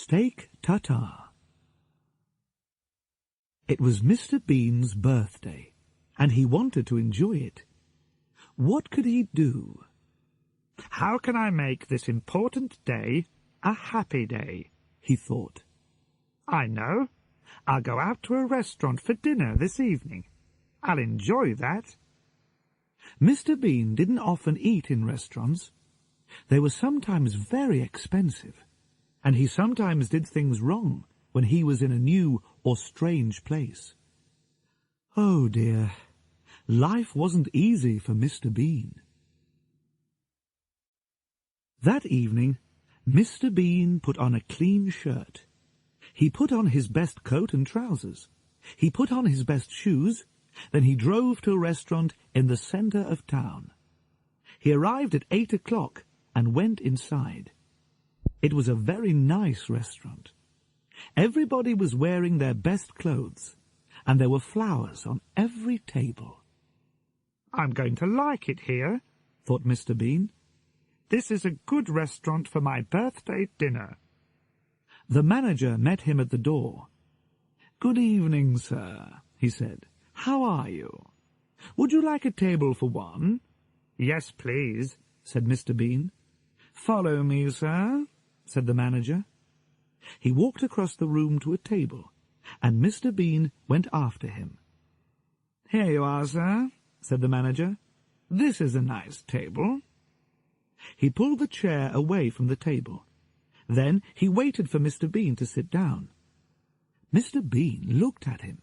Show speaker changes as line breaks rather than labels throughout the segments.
Steak tartare. It was Mr. Bean's birthday, and he wanted to enjoy it. What could he do?
How can I make this important day a happy day? He thought. I know. I'll go out to a restaurant for dinner this evening. I'll enjoy that.
Mr. Bean didn't often eat in restaurants. They were sometimes very expensive, and he sometimes did things wrong when he was in a new or strange place. Oh dear, life wasn't easy for Mr. Bean. That evening, Mr. Bean put on a clean shirt. He put on his best coat and trousers. He put on his best shoes. Then he drove to a restaurant in the centre of town. He arrived at 8 o'clock and went inside. It was a very nice restaurant. Everybody was wearing their best clothes, and there were flowers on every table.
I'm going to like it here, thought Mr. Bean. This is a good restaurant for my birthday dinner.
The manager met him at the door. "Good evening, sir," he said. "How are you? Would you like a table for one?"
"Yes, please,"
said Mr. Bean. "Follow me, sir," said the manager. He walked across the room to a table, and Mr. Bean went after him. "Here you are, sir," said the manager. "This is a nice table." He pulled the chair away from the table. Then he waited for Mr. Bean to sit down. Mr. Bean looked at him.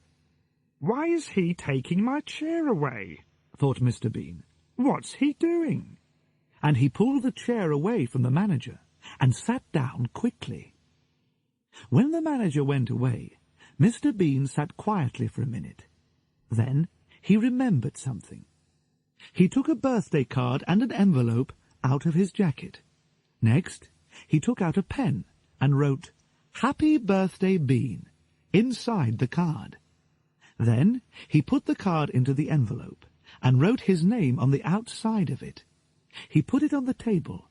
"Why is he taking my chair away?"
thought Mr. Bean.
"What's he doing?"
And he pulled the chair away from the manager and sat down quickly. When the manager went away, Mr. Bean sat quietly for a minute. Then he remembered something. He took a birthday card and an envelope out of his jacket. Next, he took out a pen and wrote, "Happy Birthday, Bean," inside the card. Then he put the card into the envelope and wrote his name on the outside of it. He put it on the table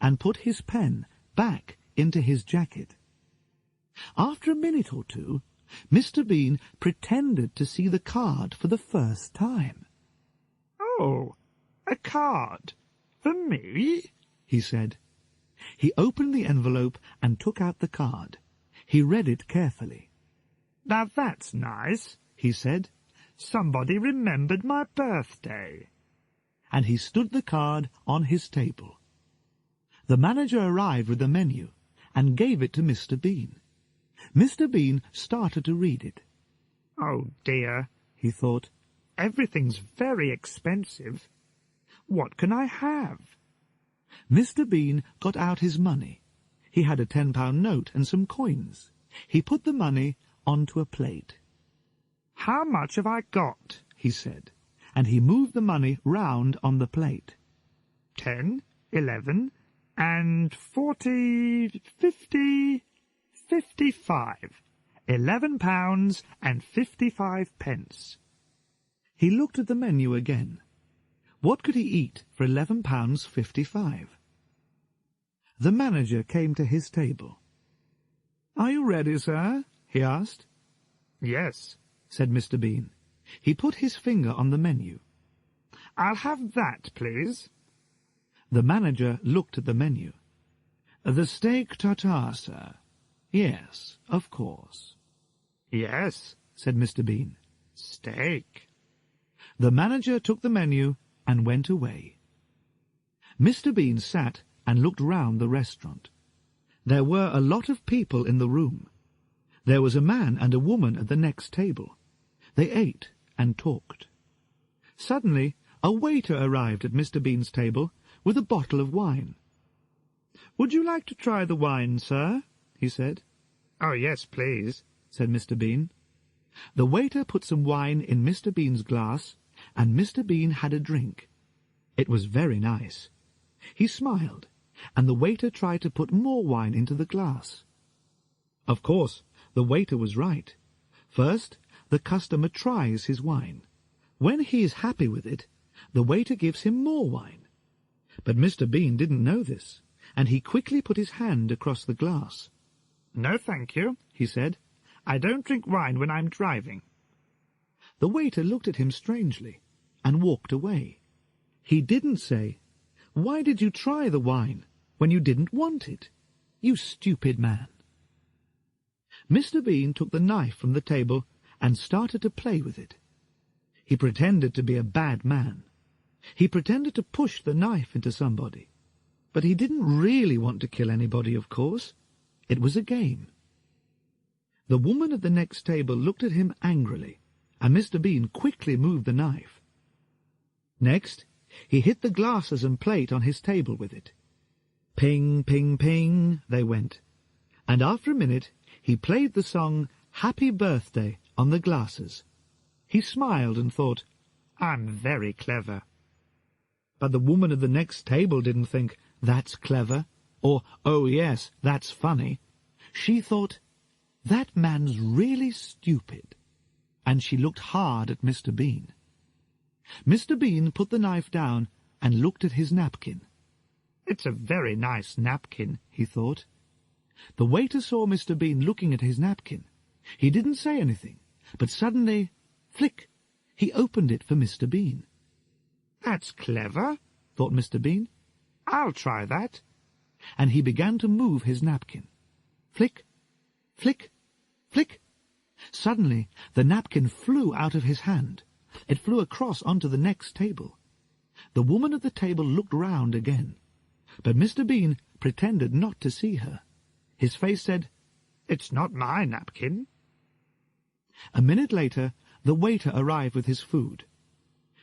and put his pen back into his jacket. After a minute or two, Mr. Bean pretended to see the card for the first time.
"Oh, a card for me?"
he said. He opened the envelope and took out the card. He read it carefully.
"Now that's nice," he said. "Somebody remembered my birthday."
And he stood the card on his table. The manager arrived with the menu and gave it to Mr. Bean. Mr. Bean started to read it.
"Oh dear," he thought. "Everything's very expensive. What can I have?"
Mr. Bean got out his money. He had a £10 note and some coins. He put the money onto a plate.
"How much have I got?" he said,
and he moved the money round on the plate.
10, 11, and 40, 50, 55. £11 and 55 pence.
He looked at the menu again. What could he eat for £11.55? The manager came to his table. "Are you ready, sir?" he asked.
"Yes," said
Mr. Bean. He put his finger on the menu.
"I'll have that, please."
The manager looked at the menu. "The steak tartare, sir." "Yes, of course."
"Yes," said
Mr. Bean.
"Steak."
The manager took the menu and went away. Mr. Bean sat and looked round the restaurant. There were a lot of people in the room. There was a man and a woman at the next table. They ate and talked. Suddenly, a waiter arrived at Mr. Bean's table with a bottle of wine. "Would you like to try the wine, sir?" he said.
"Oh, yes, please,"
said Mr. Bean. The waiter put some wine in Mr. Bean's glass, and Mr. Bean had a drink. It was very nice. He smiled, and the waiter tried to put more wine into the glass. Of course, the waiter was right. First, the customer tries his wine. When he is happy with it, the waiter gives him more wine. But Mr. Bean didn't know this, and he quickly put his hand across the glass.
"No, thank you," he said. "I don't drink wine when I'm driving."
The waiter looked at him strangely and walked away. He didn't say, "Why did you try the wine when you didn't want it? You stupid man." Mr. Bean took the knife from the table and started to play with it. He pretended to be a bad man. He pretended to push the knife into somebody. But he didn't really want to kill anybody, of course. It was a game. The woman at the next table looked at him angrily, and Mr. Bean quickly moved the knife. Next, he hit the glasses and plate on his table with it. Ping, ping, ping, they went. And after a minute, he played the song Happy Birthday on the glasses. He smiled and thought, "I'm very clever." But the woman at the next table didn't think, "That's clever," or, "Oh yes, that's funny." She thought, "That man's really stupid." And she looked hard at Mr. Bean. Mr. Bean put the knife down and looked at his napkin. "It's a very nice napkin," he thought. The waiter saw Mr. Bean looking at his napkin. He didn't say anything, but suddenly, flick, he opened it for Mr. Bean. "That's clever," thought Mr. Bean. "I'll try that." And he began to move his napkin. Flick, flick, flick. Suddenly the napkin flew out of his hand. It flew across onto the next table. The woman at the table looked round again, but Mr. Bean pretended not to see her. His face said, "It's not my napkin." A minute later, the waiter arrived with his food.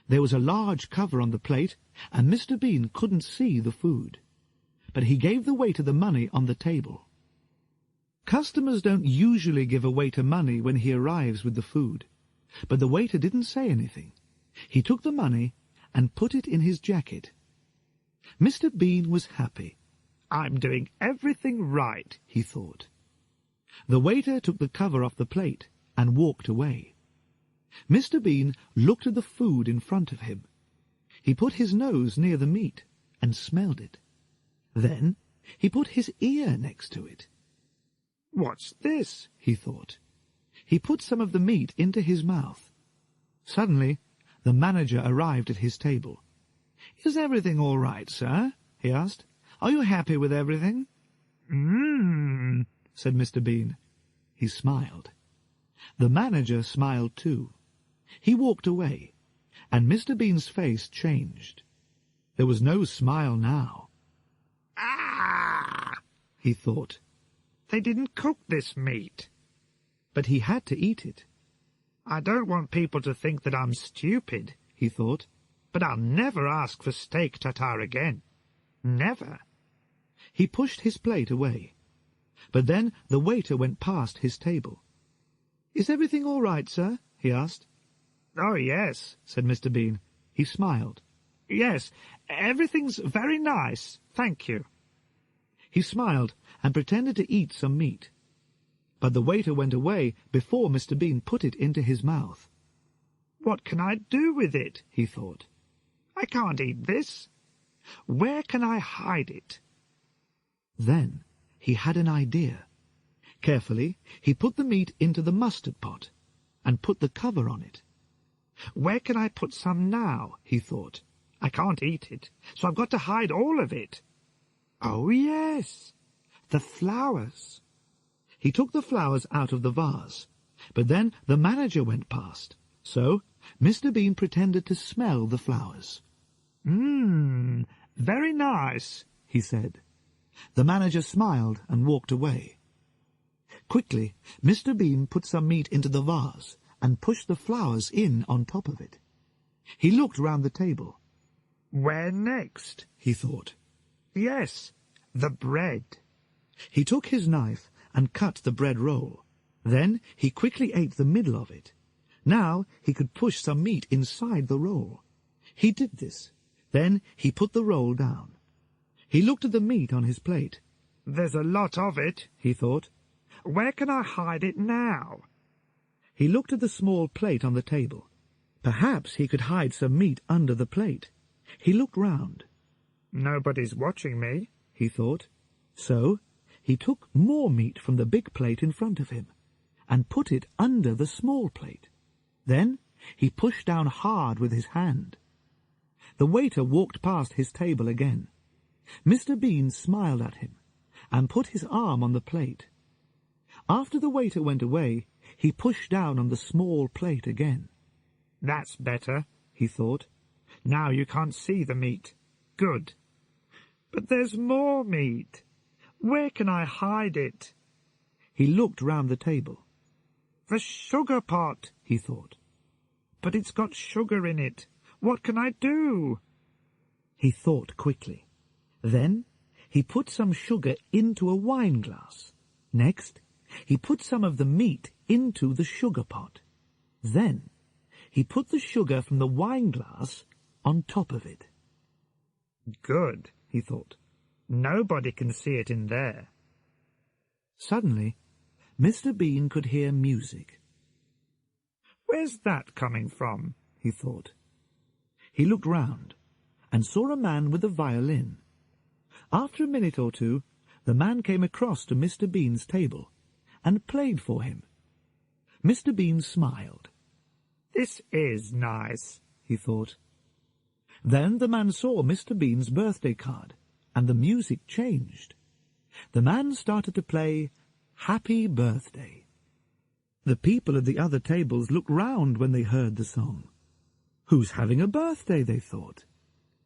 There was a large cover on the plate, and Mr. Bean couldn't see the food. But he gave the waiter the money on the table. Customers don't usually give a waiter money when he arrives with the food, but the waiter didn't say anything. He took the money and put it in his jacket. Mr. Bean was happy. "I'm doing everything right," he thought. The waiter took the cover off the plate and walked away. Mr. Bean looked at the food in front of him. He put his nose near the meat and smelled it. Then he put his ear next to it. "What's this?" he thought. He put some of the meat into his mouth. Suddenly, the manager arrived at his table. "Is everything all right, sir?" he asked. "Are you happy with everything?" Said Mr. Bean. He smiled. The manager smiled too. He walked away, and Mr. Bean's face changed. There was no smile now. "Ah!" he thought. "They didn't cook this meat." But he had to eat it. "I don't want people to think that I'm stupid," he thought, "but I'll never ask for steak tartare again. Never." He pushed his plate away. But then the waiter went past his table. "Is everything all right, sir?" he asked. "Oh, yes," said Mr. Bean. He smiled. "Yes, everything's very nice, thank you." He smiled and pretended to eat some meat. But the waiter went away before Mr. Bean put it into his mouth. "What can I do with it?" he thought. "I can't eat this. Where can I hide it?" Then he had an idea. Carefully, he put the meat into the mustard pot and put the cover on it. "Where can I put some now?" he thought. "I can't eat it, so I've got to hide all of it. Oh, yes, the flowers." He took the flowers out of the vase, but then the manager went past, so Mr. Bean pretended to smell the flowers. Very nice," he said. The manager smiled and walked away. Quickly, Mr. Bean put some meat into the vase and pushed the flowers in on top of it. He looked round the table. "Where next?" he thought. "Yes, the bread." He took his knife and cut the bread roll. Then he quickly ate the middle of it. Now he could push some meat inside the roll. He did this. Then he put the roll down. He looked at the meat on his plate. "There's a lot of it," he thought. "Where can I hide it now?" He looked at the small plate on the table. Perhaps he could hide some meat under the plate. He looked round. "Nobody's watching me," he thought. So he took more meat from the big plate in front of him and put it under the small plate. Then he pushed down hard with his hand. The waiter walked past his table again. Mr. Bean smiled at him and put his arm on the plate. After the waiter went away, he pushed down on the small plate again.
"That's better," he thought. "Now you can't see the meat. Good. But there's more meat. Where can I hide it?"
He looked round the table.
"The sugar pot," he thought. "But it's got sugar in it. What can I do?"
He thought quickly. Then he put some sugar into a wine glass. Next, he put some of the meat into the sugar pot. Then he put the sugar from the wine glass on top of it.
"Good," he thought. "Nobody can see it in there."
Suddenly, Mr. Bean could hear music.
"Where's that coming from?"
he thought. He looked round and saw a man with a violin. After a minute or two, the man came across to Mr. Bean's table and played for him. Mr. Bean smiled.
"This is nice," he thought.
Then the man saw Mr. Bean's birthday card, and the music changed. The man started to play Happy Birthday. The people at the other tables looked round when they heard the song. Who's having a birthday, they thought.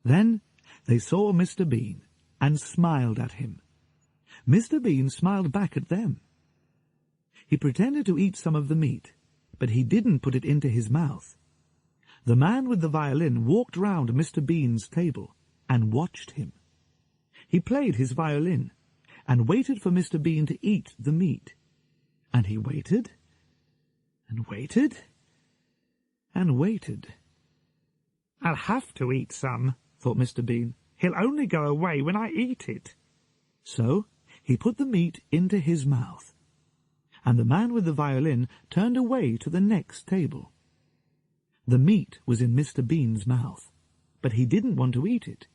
Then they saw Mr. Bean and smiled at him. Mr. Bean smiled back at them. He pretended to eat some of the meat, but he didn't put it into his mouth. The man with the violin walked round Mr. Bean's table and watched him. He played his violin and waited for Mr. Bean to eat the meat. And he waited and waited and waited.
"I'll have to eat some," thought Mr. Bean. "He'll only go away when I eat it."
So he put the meat into his mouth, and the man with the violin turned away to the next table. The meat was in Mr. Bean's mouth, but he didn't want to eat it.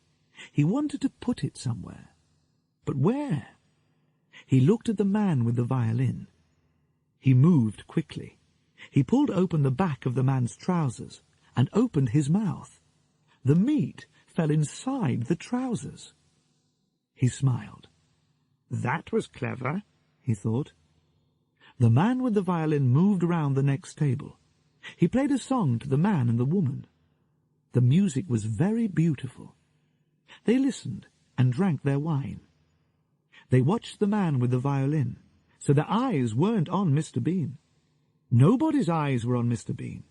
He wanted to put it somewhere. But where? He looked at the man with the violin. He moved quickly. He pulled open the back of the man's trousers and opened his mouth. The meat fell inside the trousers. He smiled.
"That was clever," he thought.
The man with the violin moved round the next table. He played a song to the man and the woman. The music was very beautiful. They listened and drank their wine. They watched the man with the violin, so their eyes weren't on Mr. Bean. Nobody's eyes were on Mr. Bean.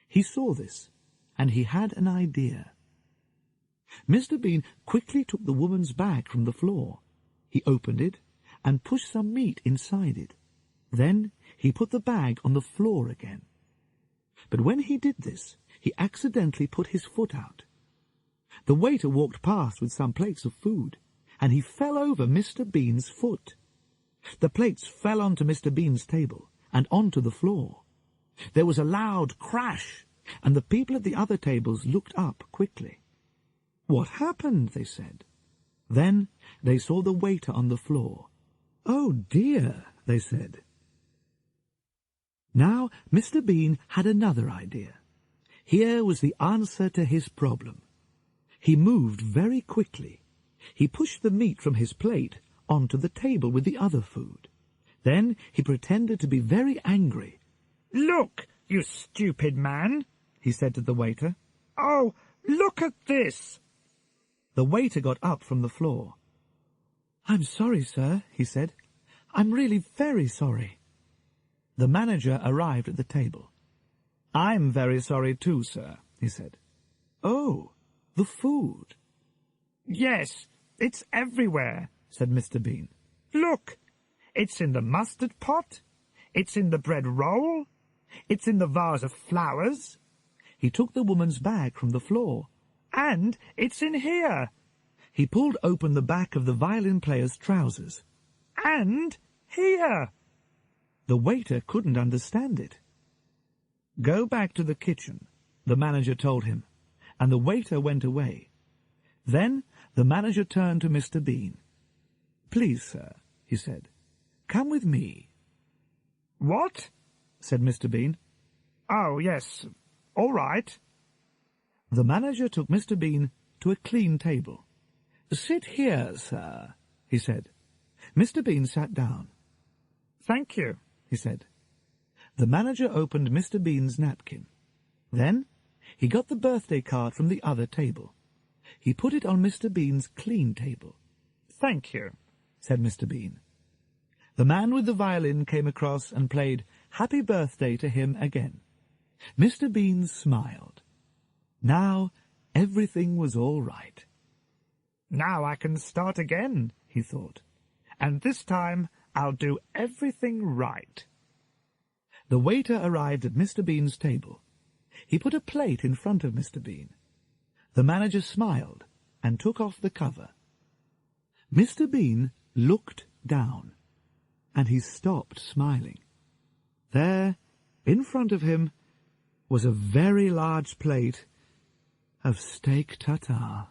He saw this, and he had an idea. Mr. Bean quickly took the woman's bag from the floor. He opened it and pushed some meat inside it. Then he put the bag on the floor again. But when he did this, he accidentally put his foot out. The waiter walked past with some plates of food, and he fell over Mr. Bean's foot. The plates fell onto Mr. Bean's table and onto the floor. There was a loud crash, and the people at the other tables looked up quickly. "What happened?" they said. Then they saw the waiter on the floor. "Oh dear," they said. Now Mr. Bean had another idea. Here was the answer to his problem. He moved very quickly. He pushed the meat from his plate onto the table with the other food. Then he pretended to be very angry.
"Look, you stupid man," he said to the waiter. "Oh, look at this."
The waiter got up from the floor. "I'm sorry, sir," he said. "I'm really very sorry." The manager arrived at the table. "I'm very sorry too, sir," he said. "Oh, the food."
"Yes, it's everywhere," said Mr. Bean. "Look, it's in the mustard pot, it's in the bread roll, it's in the vase of flowers."
He took the woman's bag from the floor.
"And it's in here."
He pulled open the back of the violin player's trousers.
"And here."
The waiter couldn't understand it. "Go back to the kitchen," the manager told him, and the waiter went away. Then the manager turned to Mr. Bean. "Please, sir, he said. "Come with me."
"What?"
said Mr. Bean.
"Oh, yes, all right."
The manager took Mr. Bean to a clean table. "Sit here, sir," he said. Mr. Bean sat down.
"Thank you,"
he said. The manager opened Mr. Bean's napkin. Then he got the birthday card from the other table. He put it on Mr. Bean's clean table.
"Thank you,"
said Mr. Bean. The man with the violin came across and played Happy Birthday to him again. Mr. Bean smiled. Now everything was all right.
"Now I can start again," he thought. "And this time I'll do everything right."
The waiter arrived at Mr. Bean's table. He put a plate in front of Mr. Bean. The manager smiled and took off the cover. Mr. Bean looked down, and he stopped smiling. There, in front of him, was a very large plate of steak tartare.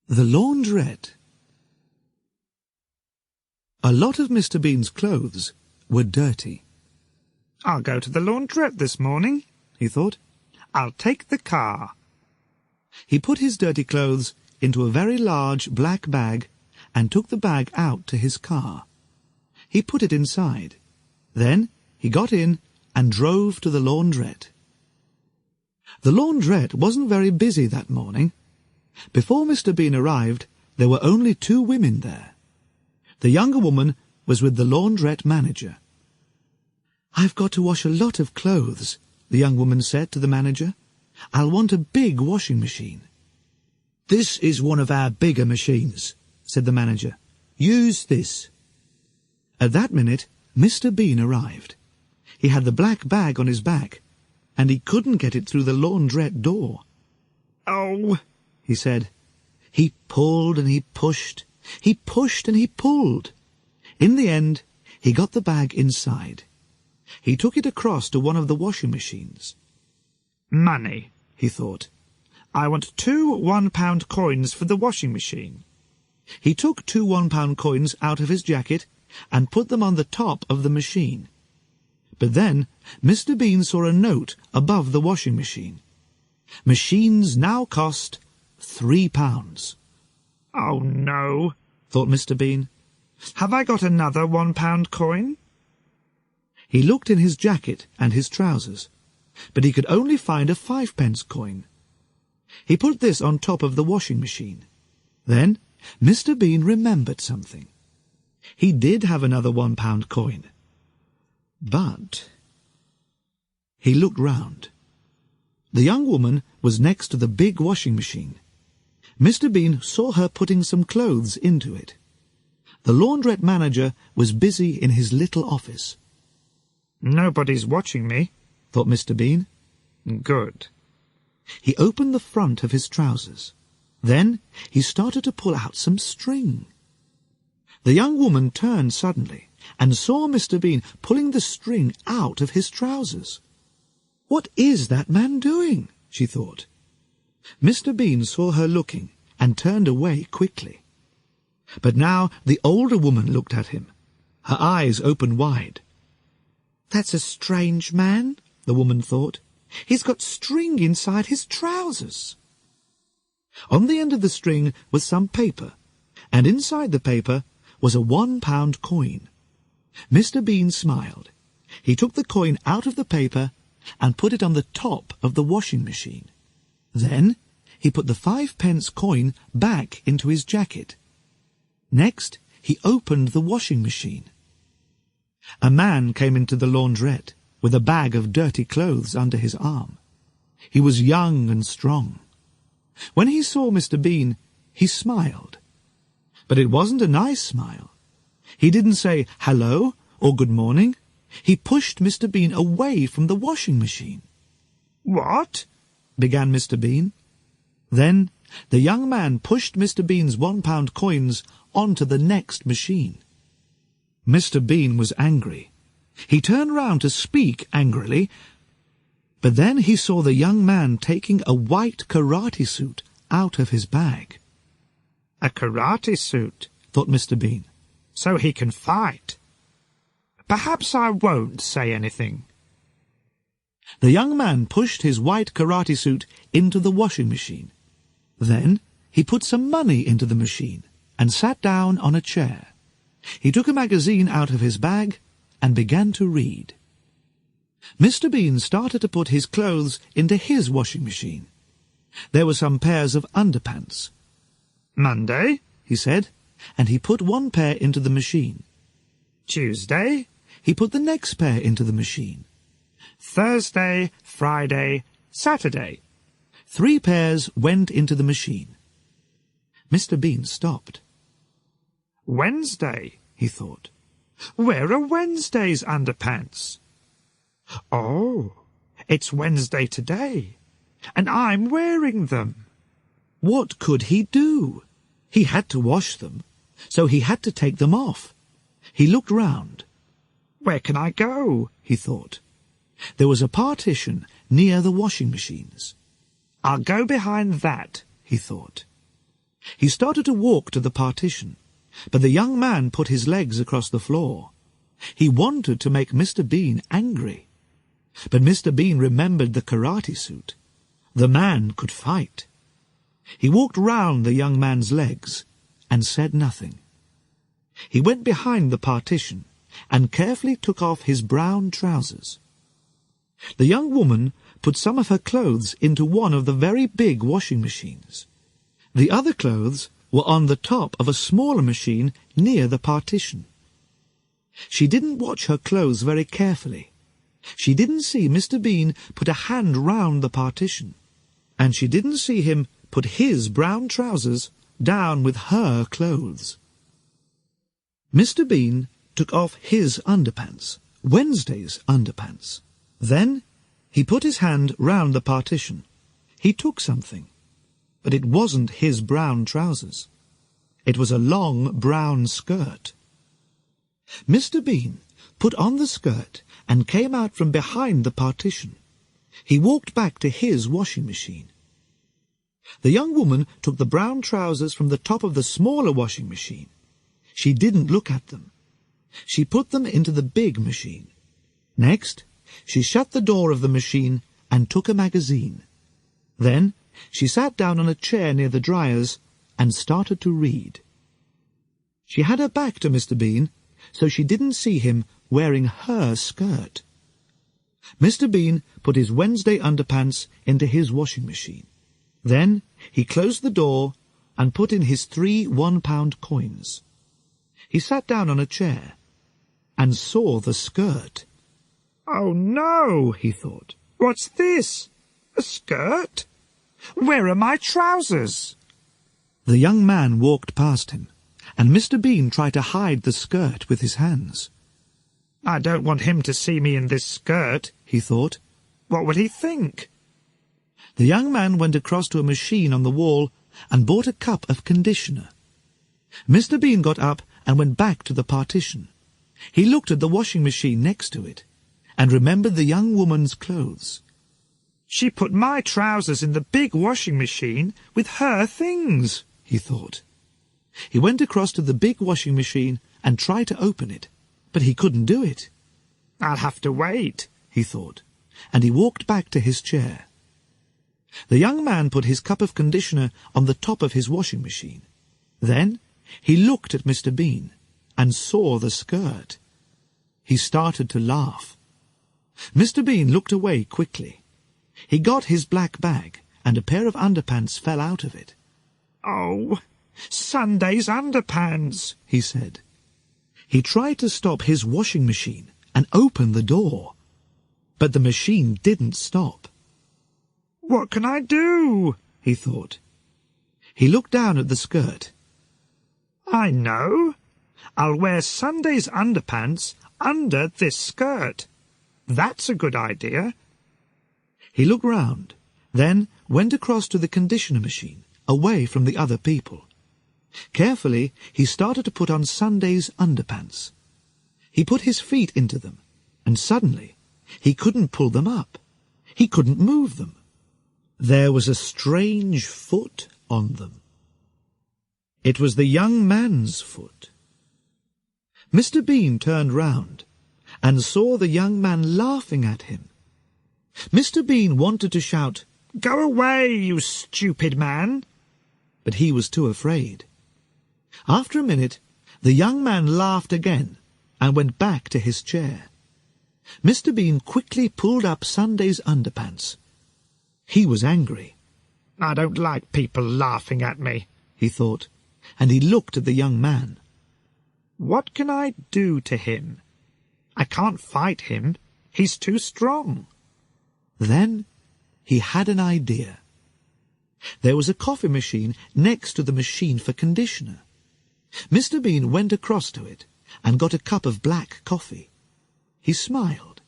The laundrette. A lot of Mr. Bean's clothes were dirty.
"I'll go to the laundrette this morning,"
he thought.
"I'll take the car."
He put his dirty clothes into a very large black bag and took the bag out to his car. He put it inside. Then he got in and drove to the laundrette. The laundrette wasn't very busy that morning. Before Mr. Bean arrived, there were only 2 women there. The younger woman was with the laundrette manager. "I've got to wash a lot of clothes," the young woman said to the manager. "I'll want a big washing machine." "This is one of our bigger machines," said the manager. "Use this." At that minute, Mr. Bean arrived. He had the black bag on his back, and he couldn't get it through the laundrette door.
"Oh,"
he said. He pulled and he pushed. He pushed and he pulled. In the end, he got the bag inside. He took it across to one of the washing machines.
"Money,"
he thought.
"I want 2 one-pound coins for the washing machine."
He took 2 one-pound coins out of his jacket and put them on the top of the machine. But then Mr. Bean saw a note above the washing machine. Machines now cost £3.
"Oh, no,"
thought Mr. Bean.
"Have I got another 1-pound coin?"
He looked in his jacket and his trousers, but he could only find a 5-pence coin. He put this on top of the washing machine. Then Mr. Bean remembered something. He did have another 1-pound coin. But he looked round. The young woman was next to the big washing machine. Mr. Bean saw her putting some clothes into it. The laundrette manager was busy in his little office.
"Nobody's watching me,"
thought Mr. Bean.
"Good."
He opened the front of his trousers. Then he started to pull out some string. The young woman turned suddenly and saw Mr. Bean pulling the string out of his trousers. "What is that man doing?" she thought. Mr. Bean saw her looking and turned away quickly. But now the older woman looked at him. Her eyes opened wide. "That's a strange man," the woman thought. "He's got string inside his trousers." On the end of the string was some paper, and inside the paper was a 1-pound coin. Mr. Bean smiled. He took the coin out of the paper and put it on the top of the washing machine. Then he put the 5-pence coin back into his jacket. Next, he opened the washing machine. A man came into the laundrette with a bag of dirty clothes under his arm. He was young and strong. When he saw Mr. Bean, he smiled. But it wasn't a nice smile. He didn't say hello or good morning. He pushed Mr. Bean away from the washing machine.
"What?"
began Mr. Bean. Then the young man pushed Mr. Bean's 1-pound coins onto the next machine. Mr. Bean was angry. He turned round to speak angrily, but then he saw the young man taking a white karate suit out of his bag.
"A karate suit,"
thought Mr. Bean.
so he can fight. Perhaps I won't say anything.
The young man pushed his white karate suit into the washing machine. Then he put some money into the machine and sat down on a chair. He took a magazine out of his bag and began to read. Mr. Bean started to put his clothes into his washing machine. There were some pairs of underpants.
Monday,
he said, and he put one pair into the machine.
Tuesday,
he put the next pair into the machine.
Thursday, Friday, Saturday.
3 pairs went into the machine. Mr. Bean stopped.
Wednesday,
he thought.
Where are Wednesday's underpants? Oh, it's Wednesday today, and I'm wearing them.
What could he do? He had to wash them, so he had to take them off. He looked round.
Where can I go?
He thought. There was a partition near the washing machines.
I'll go behind that,
he thought. He started to walk to the partition, but the young man put his legs across the floor. He wanted to make Mr. Bean angry. But Mr. Bean remembered the karate suit. The man could fight. He walked round the young man's legs and said nothing. He went behind the partition and carefully took off his brown trousers. The young woman put some of her clothes into one of the very big washing machines. The other clothes were on the top of a smaller machine near the partition. She didn't watch her clothes very carefully. She didn't see Mr. Bean put a hand round the partition, and she didn't see him put his brown trousers down with her clothes. Mr. Bean took off his underpants, Wednesday's underpants. Then he put his hand round the partition. He took something, but it wasn't his brown trousers. It was a long brown skirt. Mr. Bean put on the skirt and came out from behind the partition. He walked back to his washing machine. The young woman took the brown trousers from the top of the smaller washing machine. She didn't look at them. She put them into the big machine. Next, she shut the door of the machine and took a magazine. Then she sat down on a chair near the dryers and started to read. She had her back to Mr. Bean, so she didn't see him wearing her skirt. Mr. Bean put his Wednesday underpants into his washing machine. Then he closed the door and put in his 3 one-pound coins. He sat down on a chair and saw the skirt.
Oh, no, he thought. What's this? A skirt? Where are my trousers?
The young man walked past him, and Mr. Bean tried to hide the skirt with his hands.
I don't want him to see me in this skirt,
he thought.
What would he think?
The young man went across to a machine on the wall and bought a cup of conditioner. Mr. Bean got up and went back to the partition. He looked at the washing machine next to it and remembered the young woman's clothes.
She put my trousers in the big washing machine with her things, he thought.
He went across to the big washing machine and tried to open it, but he couldn't do it.
I'll have to wait,
he thought, and he walked back to his chair. The young man put his cup of conditioner on the top of his washing machine. Then he looked at Mr. Bean and saw the skirt. He started to laugh. Mr. Bean looked away quickly. He got his black bag, and a pair of underpants fell out of it.
Oh, Sunday's underpants, he said.
He tried to stop his washing machine and open the door, but the machine didn't stop.
What can I do? He thought.
He looked down at the skirt.
I know. I'll wear Sunday's underpants under this skirt. That's a good idea.
He looked round, then went across to the conditioner machine, away from the other people. Carefully, he started to put on Sunday's underpants. He put his feet into them, and suddenly he couldn't pull them up. He couldn't move them. There was a strange foot on them. It was the young man's foot. Mr. Bean turned round and saw the young man laughing at him. Mr. Bean wanted to shout,
"Go away, you stupid man!"
but he was too afraid. After a minute, the young man laughed again and went back to his chair. Mr. Bean quickly pulled up Sunday's underpants. He was angry.
"I don't like people laughing at me,"
he thought, and he looked at the young man.
"What can I do to him? I can't fight him. He's too strong."
Then he had an idea. There was a coffee machine next to the machine for conditioner. Mr. Bean went across to it and got a cup of black coffee. He smiled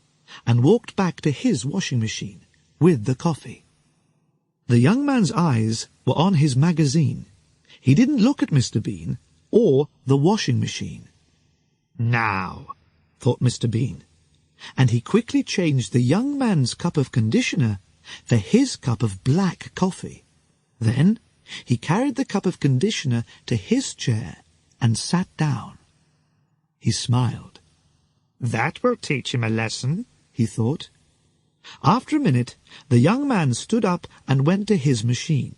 and walked back to his washing machine with the coffee. The young man's eyes were on his magazine. He didn't look at Mr. Bean or the washing machine. Now, thought Mr. Bean, and he quickly changed the young man's cup of conditioner for his cup of black coffee. Then he carried the cup of conditioner to his chair and sat down. He smiled.
"That will teach him a lesson,"
he thought. After a minute, the young man stood up and went to his machine.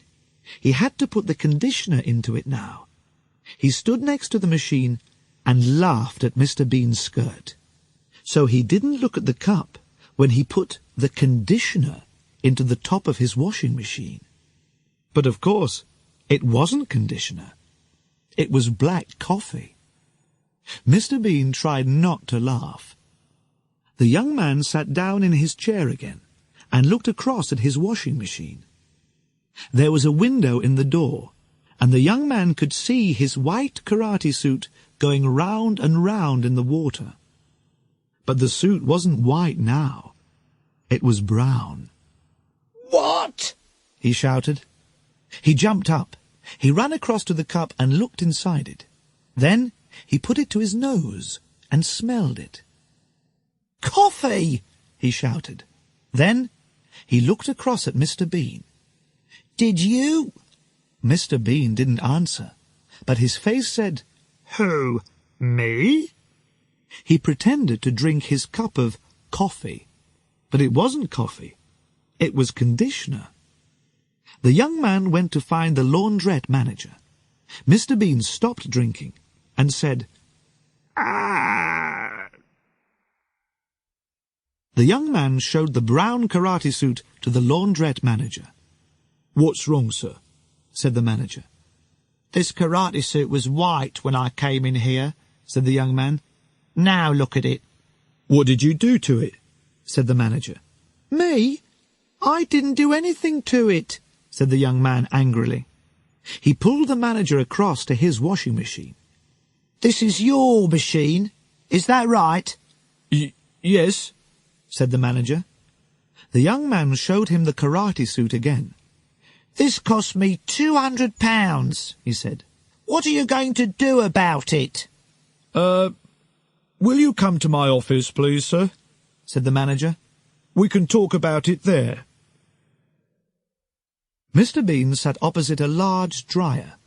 He had to put the conditioner into it now. He stood next to the machine and laughed at Mr. Bean's skirt. So he didn't look at the cup when he put the conditioner into the top of his washing machine. But of course, it wasn't conditioner. It was black coffee. Mr. Bean tried not to laugh. The young man sat down in his chair again and looked across at his washing machine. There was a window in the door, and the young man could see his white karate suit going round and round in the water. But the suit wasn't white now. It was brown.
"What?"
he shouted. He jumped up. He ran across to the cup and looked inside it. Then he put it to his nose and smelled it. "Coffee!" he shouted. Then he looked across at Mr. Bean. "Did you?" Mr. Bean didn't answer, but his face said,
"Who? Me?"
He pretended to drink his cup of coffee, but it wasn't coffee. It was conditioner. The young man went to find the laundrette manager. Mr. Bean stopped drinking and said,
"Ah!"
The young man showed the brown karate suit to the laundrette manager. "What's wrong, sir?" said the manager. "This karate suit was white when I came in here," said the young man. "Now look at it." "What did you do to it?" said the manager. "Me? I didn't do anything to it," said the young man angrily. He pulled the manager across to his washing machine. "This is your machine, is that right?" Yes," said the manager. The young man showed him the karate suit again. "This cost me £200, he said. "What are you going to do about it?" Will you come to my office, please, sir?" said the manager. "We can talk about it there." Mr. Bean sat opposite a large dryer.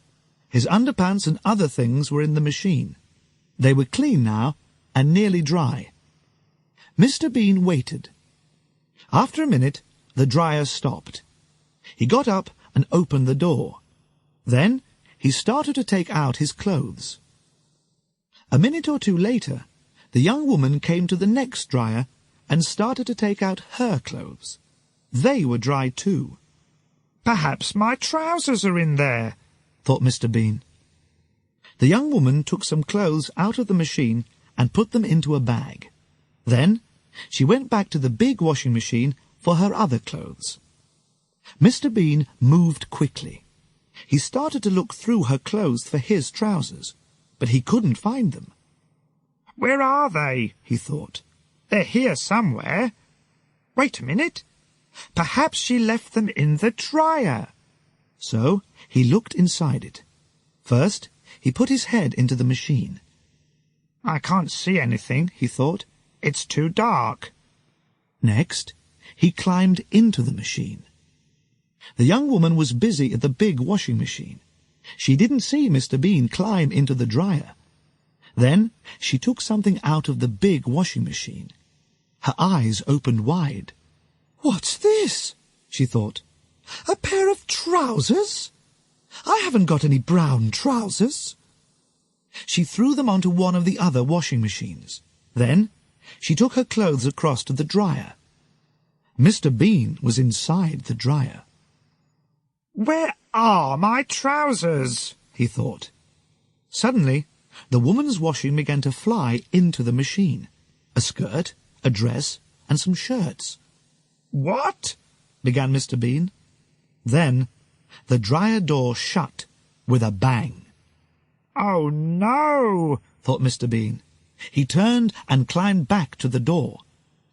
His underpants and other things were in the machine. They were clean now and nearly dry. Mr. Bean waited. After a minute, the dryer stopped. He got up and opened the door. Then he started to take out his clothes. A minute or two later, the young woman came to the next dryer and started to take out her clothes. They were dry too.
"Perhaps my trousers are in there,"
thought Mr. Bean. The young woman took some clothes out of the machine and put them into a bag. Then she went back to the big washing machine for her other clothes. Mr. Bean moved quickly. He started to look through her clothes for his trousers, but he couldn't find them.
"Where are they?"
he thought.
"They're here somewhere. Wait a minute. Perhaps she left them in the dryer."
So he looked inside it. First, he put his head into the machine.
"I can't see anything," he thought. "It's too dark."
Next, he climbed into the machine. The young woman was busy at the big washing machine. She didn't see Mr. Bean climb into the dryer. Then she took something out of the big washing machine. Her eyes opened wide. "What's this?" she thought. "A pair of trousers? I haven't got any brown trousers." She threw them onto one of the other washing machines. Then she took her clothes across to the dryer. Mr. Bean was inside the dryer.
"Where are my trousers?"
he thought. Suddenly, the woman's washing began to fly into the machine. A skirt, a dress, and some shirts.
"What?"
began Mr. Bean. Then the dryer door shut with a bang.
"Oh, no!"
thought Mr. Bean. He turned and climbed back to the door.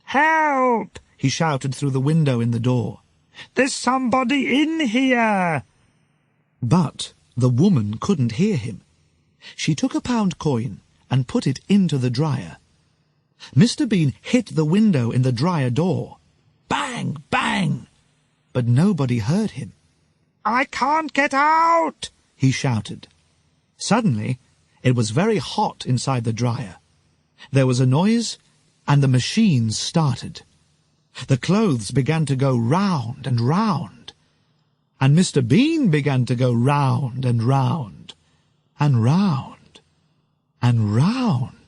"Help!"
he shouted through the window in the door.
"There's somebody in here!"
But the woman couldn't hear him. She took a pound coin and put it into the dryer. Mr. Bean hit the window in the dryer door. Bang! Bang! But nobody heard him.
"I can't get out!"
he shouted. Suddenly, it was very hot inside the dryer. There was a noise, and the machine started. The clothes began to go round and round, and Mr. Bean began to go round and round, and round and round.